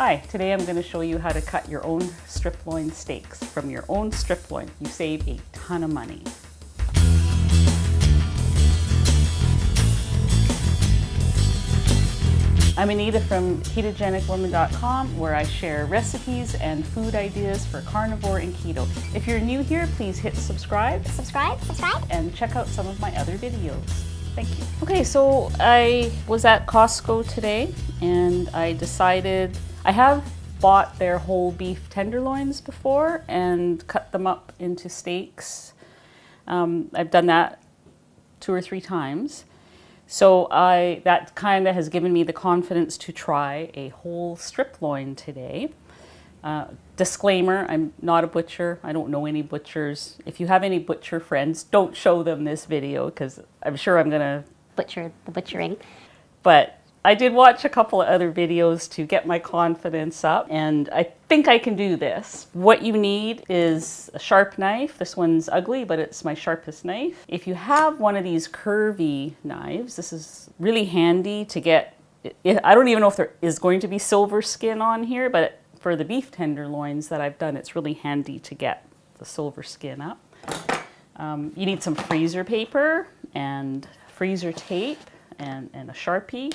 Hi, today I'm going to show you how to cut your own strip loin steaks from your own strip loin. You save a ton of money. I'm Anita from KetogenicWoman.com, where I share recipes and food ideas for carnivore and keto. If you're new here, please hit subscribe. Subscribe. And check out some of my other videos. Thank you. Okay, so I was at Costco today and I decided, I have bought their whole beef tenderloins before and cut them up into steaks. I've done that 2 or 3 times. So that kind of has given me the confidence to try a whole strip loin today. Disclaimer, I'm not a butcher. I don't know any butchers. If you have any butcher friends, don't show them this video because I'm sure I'm going to butcher the butchering. But I did watch a couple of other videos to get my confidence up, and I think I can do this. What you need is a sharp knife. This one's ugly, but it's my sharpest knife. If you have one of these curvy knives, this is really handy to get. I don't even know if there is going to be silver skin on here, but for the beef tenderloins that I've done, it's really handy to get the silver skin up. You need some freezer paper and freezer tape and a Sharpie.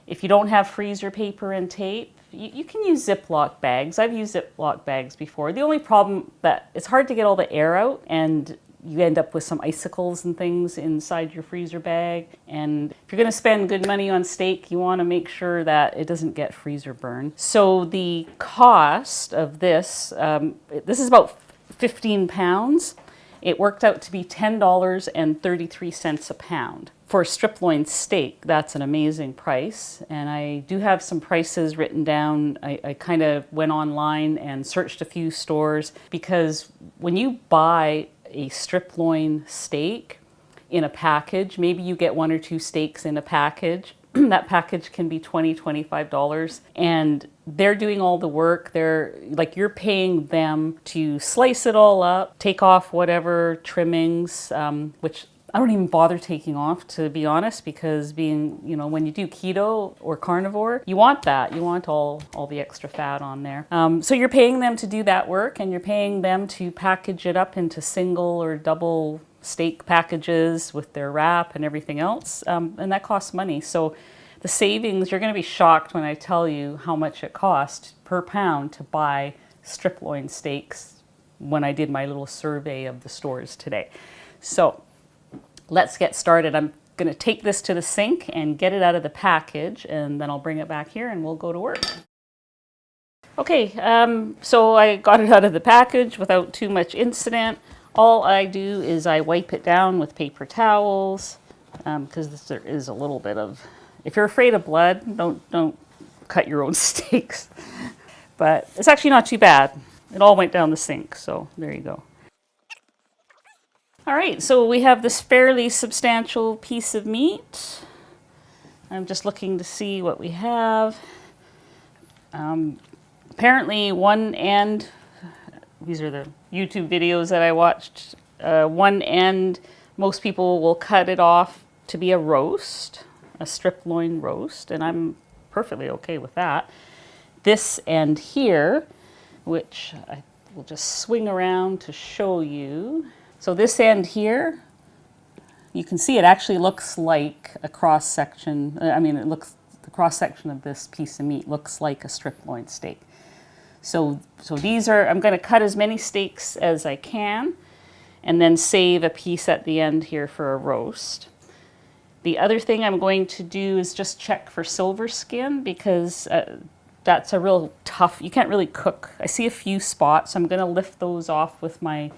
If you don't have freezer paper and tape, you can use Ziploc bags. I've used Ziploc bags before. The only problem that it's hard to get all the air out and you end up with some icicles and things inside your freezer bag. And if you're going to spend good money on steak, you want to make sure that it doesn't get freezer burn. So the cost of this, this is about 15 pounds. It worked out to be $10.33 a pound. For a strip loin steak, that's an amazing price. And I do have some prices written down. I kind of went online and searched a few stores because when you buy a strip loin steak in a package, maybe you get 1 or 2 steaks in a package. That package can be $20, $25, and they're doing all the work. You're paying them to slice it all up, take off whatever trimmings, which I don't even bother taking off, to be honest, because when you do keto or carnivore, you want that. You want all the extra fat on there. So you're paying them to do that work, and you're paying them to package it up into single or double steak packages with their wrap and everything else, and that costs money. So the savings, you're going to be shocked when I tell you how much it cost per pound to buy strip loin steaks when I did my little survey of the stores today. So let's get started. I'm going to take this to the sink and get it out of the package, and then I'll bring it back here and we'll go to work. Okay, so I got it out of the package without too much incident. All I do is I wipe it down with paper towels, because there is a little bit of, if you're afraid of blood, don't cut your own steaks. But it's actually not too bad. It all went down the sink, so there you go. All right, so we have this fairly substantial piece of meat. I'm just looking to see what we have. Apparently one end, these are the YouTube videos that I watched, one end, most people will cut it off to be a roast, a strip loin roast, and I'm perfectly okay with that. This end here, which I will just swing around to show you. So this end here, you can see it actually looks like a cross section. The cross section of this piece of meat looks like a strip loin steak. So these are, I'm going to cut as many steaks as I can and then save a piece at the end here for a roast. The other thing I'm going to do is just check for silver skin, because that's a real tough, you can't really cook. I see a few spots, so I'm going to lift those off with my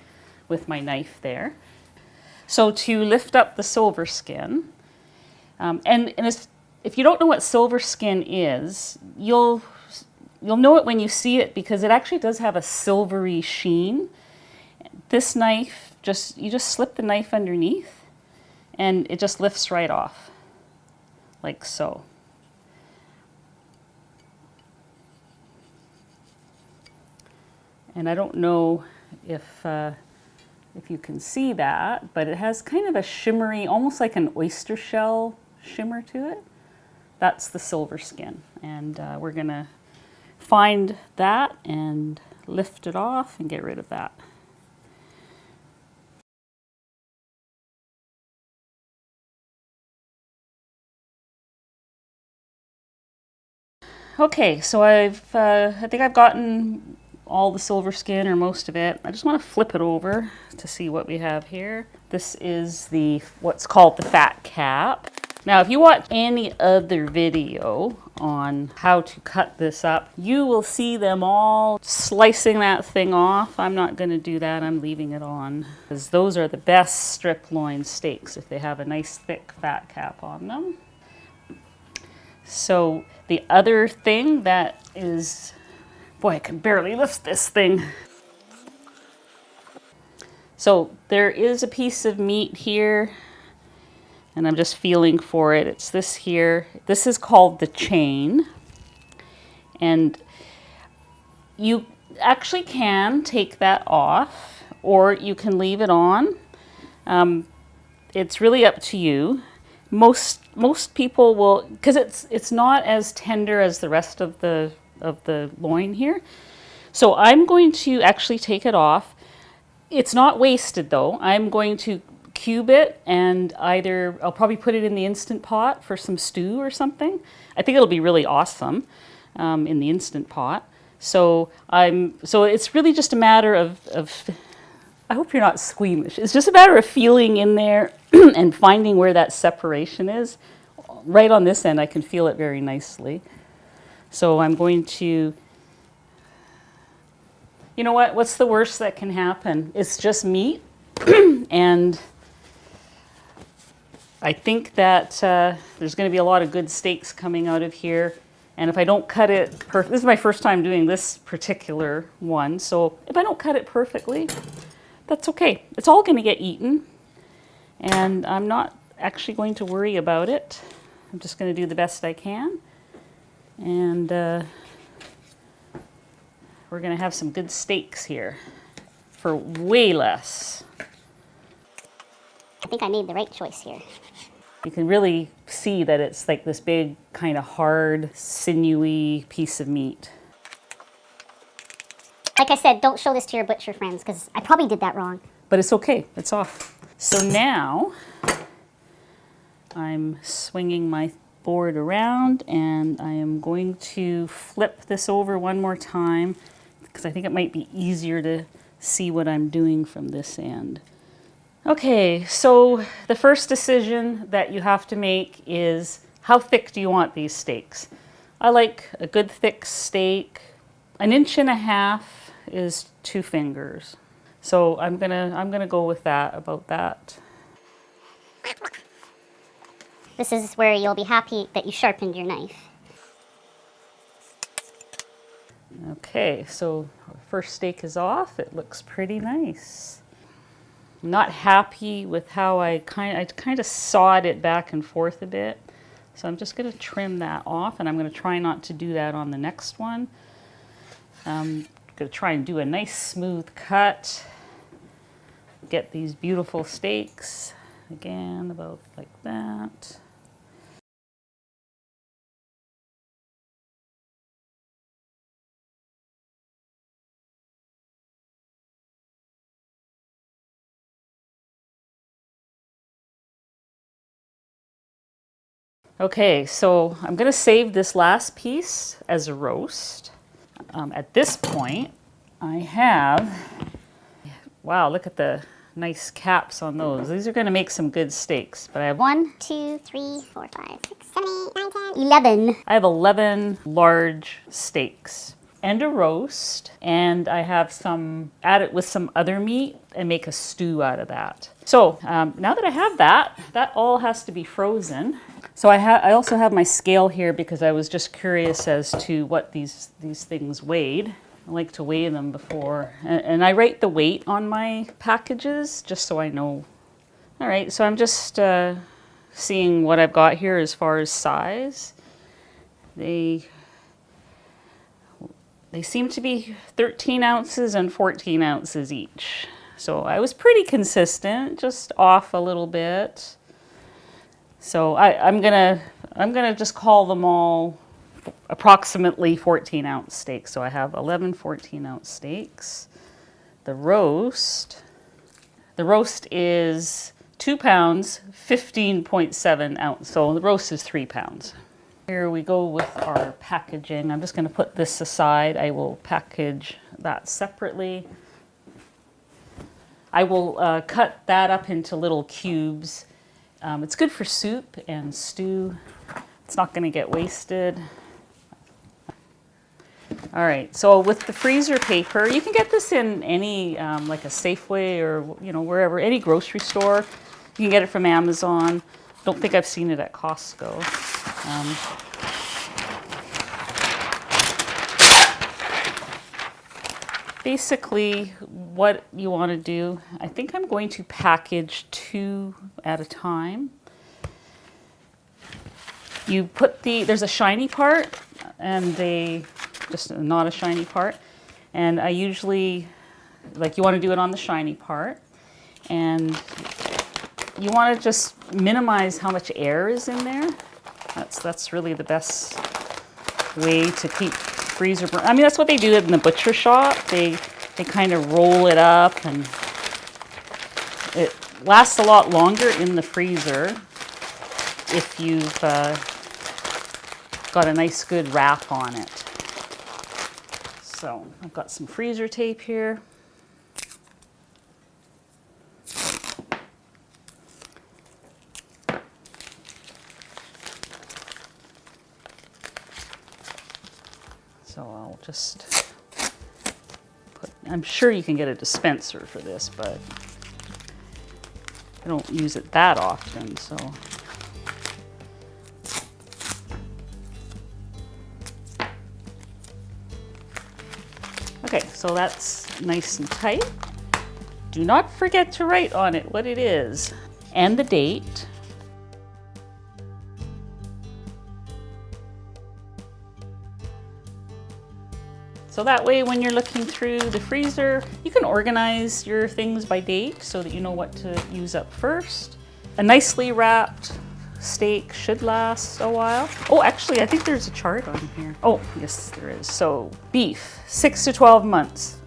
knife there. So to lift up the silver skin, and if you don't know what silver skin is, you'll know it when you see it, because it actually does have a silvery sheen. This knife, you just slip the knife underneath and it just lifts right off, like so. And I don't know if you can see that, but it has kind of a shimmery, almost like an oyster shell shimmer to it. That's the silver skin. And we're gonna find that and lift it off and get rid of that. Okay, so I think I've gotten all the silver skin or most of it. I just want to flip it over to see what we have here. This is what's called the fat cap. Now, if you watch any other video on how to cut this up, you will see them all slicing that thing off. I'm not going to do that. I'm leaving it on because those are the best strip loin steaks if they have a nice thick fat cap on them. So the other thing that is, boy, I can barely lift this thing. So there is a piece of meat here, and I'm just feeling for it. It's this here. This is called the chain. And you actually can take that off, or you can leave it on. It's really up to you. Most people will, because it's not as tender as the rest of the loin here. So I'm going to actually take it off. It's not wasted though. I'm going to cube it, and I'll probably put it in the Instant Pot for some stew or something. I think it'll be really awesome in the Instant Pot. So it's really just a matter of I hope you're not squeamish. It's just a matter of feeling in there and finding where that separation is. Right on this end, I can feel it very nicely. So I'm going to, you know what? What's the worst that can happen? It's just meat. And I think that there's going to be a lot of good steaks coming out of here. And if I don't cut it perfect, this is my first time doing this particular one. So if I don't cut it perfectly, that's okay. It's all going to get eaten, and I'm not actually going to worry about it. I'm just going to do the best I can, and we're going to have some good steaks here for way less. I think I made the right choice here. You can really see that it's like this big, kind of hard, sinewy piece of meat. Like I said, don't show this to your butcher friends, because I probably did that wrong. But it's okay, it's off. So now I'm swinging my board around, and I am going to flip this over one more time because I think it might be easier to see what I'm doing from this end. Okay, so the first decision that you have to make is how thick do you want these steaks? I like a good thick steak. 1.5 inches is 2 fingers. So I'm gonna go with that, about that. This is where you'll be happy that you sharpened your knife. Okay, so our first steak is off. It looks pretty nice. I'm not happy with how I kind of sawed it back and forth a bit. So I'm just gonna trim that off, and I'm gonna try not to do that on the next one. I'm gonna try and do a nice smooth cut. Get these beautiful steaks, again, about like that. Okay, so I'm gonna save this last piece as a roast. At this point, I have, wow, look at the nice caps on those. These are gonna make some good steaks, but I have 1, 2, 3, 4, 5, 6, 7, 8, 9, 10, 11. I have 11 large steaks and a roast, and I have some, add it with some other meat and make a stew out of that. So now that I have that, that all has to be frozen. So I also have my scale here because I was just curious as to what these things weighed. I like to weigh them before, and I write the weight on my packages just so I know. All right, so I'm just seeing what I've got here as far as size. They seem to be 13 ounces and 14 ounces each. So I was pretty consistent, just off a little bit. So I'm gonna just call them all approximately 14-ounce steaks. So I have 11 14-ounce steaks. The roast is 2 pounds, 15.7 ounce. So the roast is 3 pounds. Here we go with our packaging. I'm just going to put this aside. I will package that separately. I will cut that up into little cubes. It's good for soup and stew. It's not going to get wasted. All right, so with the freezer paper, you can get this in any, like a Safeway or, wherever, any grocery store. You can get it from Amazon. Don't think I've seen it at Costco. Basically, what you want to do, I think I'm going to package 2 at a time. You put there's a shiny part and just not a shiny part. And I usually, you want to do it on the shiny part. And you want to just minimize how much air is in there. That's really the best way to keep freezer burn. I mean, that's what they do in the butcher shop. They kind of roll it up, and it lasts a lot longer in the freezer if you've got a nice good wrap on it. So I've got some freezer tape here. So I'll just I'm sure you can get a dispenser for this, but I don't use it that often, so. Okay, so that's nice and tight. Do not forget to write on it what it is and the date. So that way, when you're looking through the freezer, you can organize your things by date so that you know what to use up first. A nicely wrapped steak should last a while. Oh, actually, I think there's a chart on here. Oh, yes, there is. So beef, 6 to 12 months.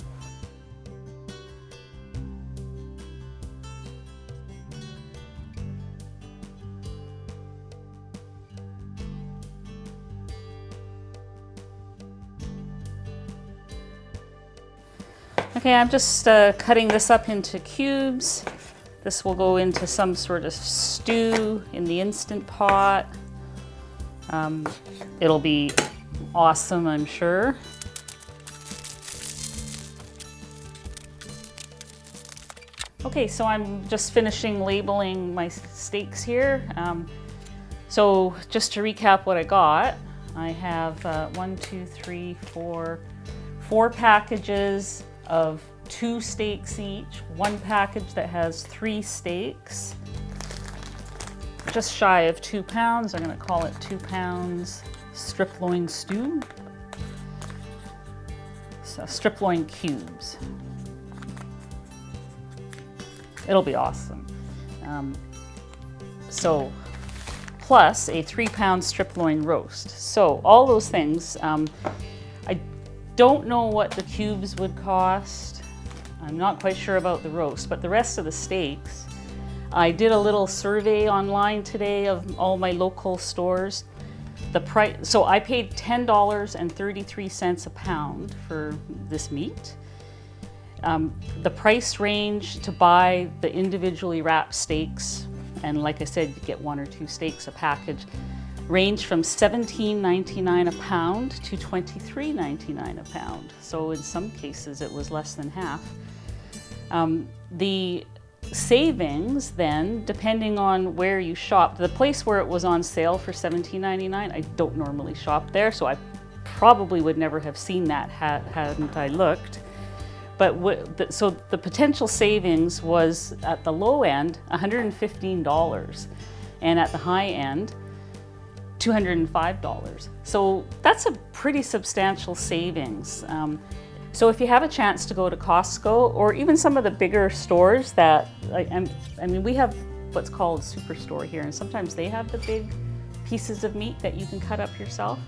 Okay, I'm just cutting this up into cubes. This will go into some sort of stew in the Instant Pot. It'll be awesome, I'm sure. Okay, so I'm just finishing labeling my steaks here. So just to recap what I got, I have 4 packages of 2 steaks each, 1 package that has 3 steaks, just shy of 2 pounds. I'm going to call it 2 pounds strip loin stew. So strip loin cubes. It'll be awesome. So plus a 3-pound strip loin roast. So all those things. I don't know what the cubes would cost. I'm not quite sure about the roast, but the rest of the steaks, I did a little survey online today of all my local stores. The price, so I paid $10.33 a pound for this meat. The price range to buy the individually wrapped steaks, and like I said, you get 1 or 2 steaks a package, range from $17.99 a pound to $23.99 a pound. So in some cases it was less than half. The savings then, depending on where you shopped, the place where it was on sale for $17.99, I don't normally shop there, so I probably would never have seen that hadn't I looked. But so the potential savings was at the low end $115, and at the high end $205. So that's a pretty substantial savings. So if you have a chance to go to Costco or even some of the bigger stores that, I mean, we have what's called Superstore here, and sometimes they have the big pieces of meat that you can cut up yourself.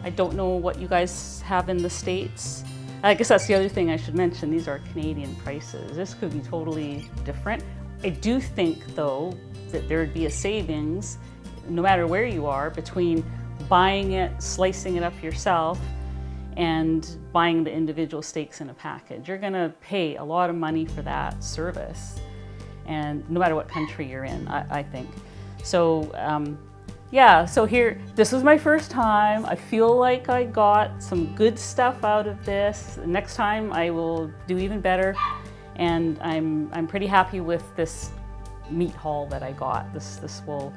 I don't know what you guys have in the States. I guess that's the other thing I should mention. These are Canadian prices. This could be totally different. I do think, though, that there would be a savings, no matter where you are, between buying it, slicing it up yourself, and buying the individual steaks in a package. You're gonna pay a lot of money for that service, and no matter what country you're in, I think. So yeah, so here, this was my first time. I feel like I got some good stuff out of this. Next time I will do even better, and I'm pretty happy with this meat haul that I got. This will,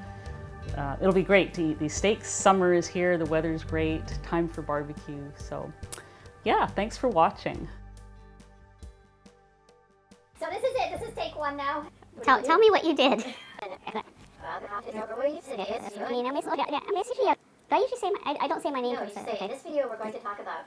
it'll be great to eat these steaks. Summer is here, the weather's great, time for barbecue. So yeah, thanks for watching. So this is it, this is take one now. Tell me what you did. No, I usually say I don't say my name. you say, in this video we're going to talk about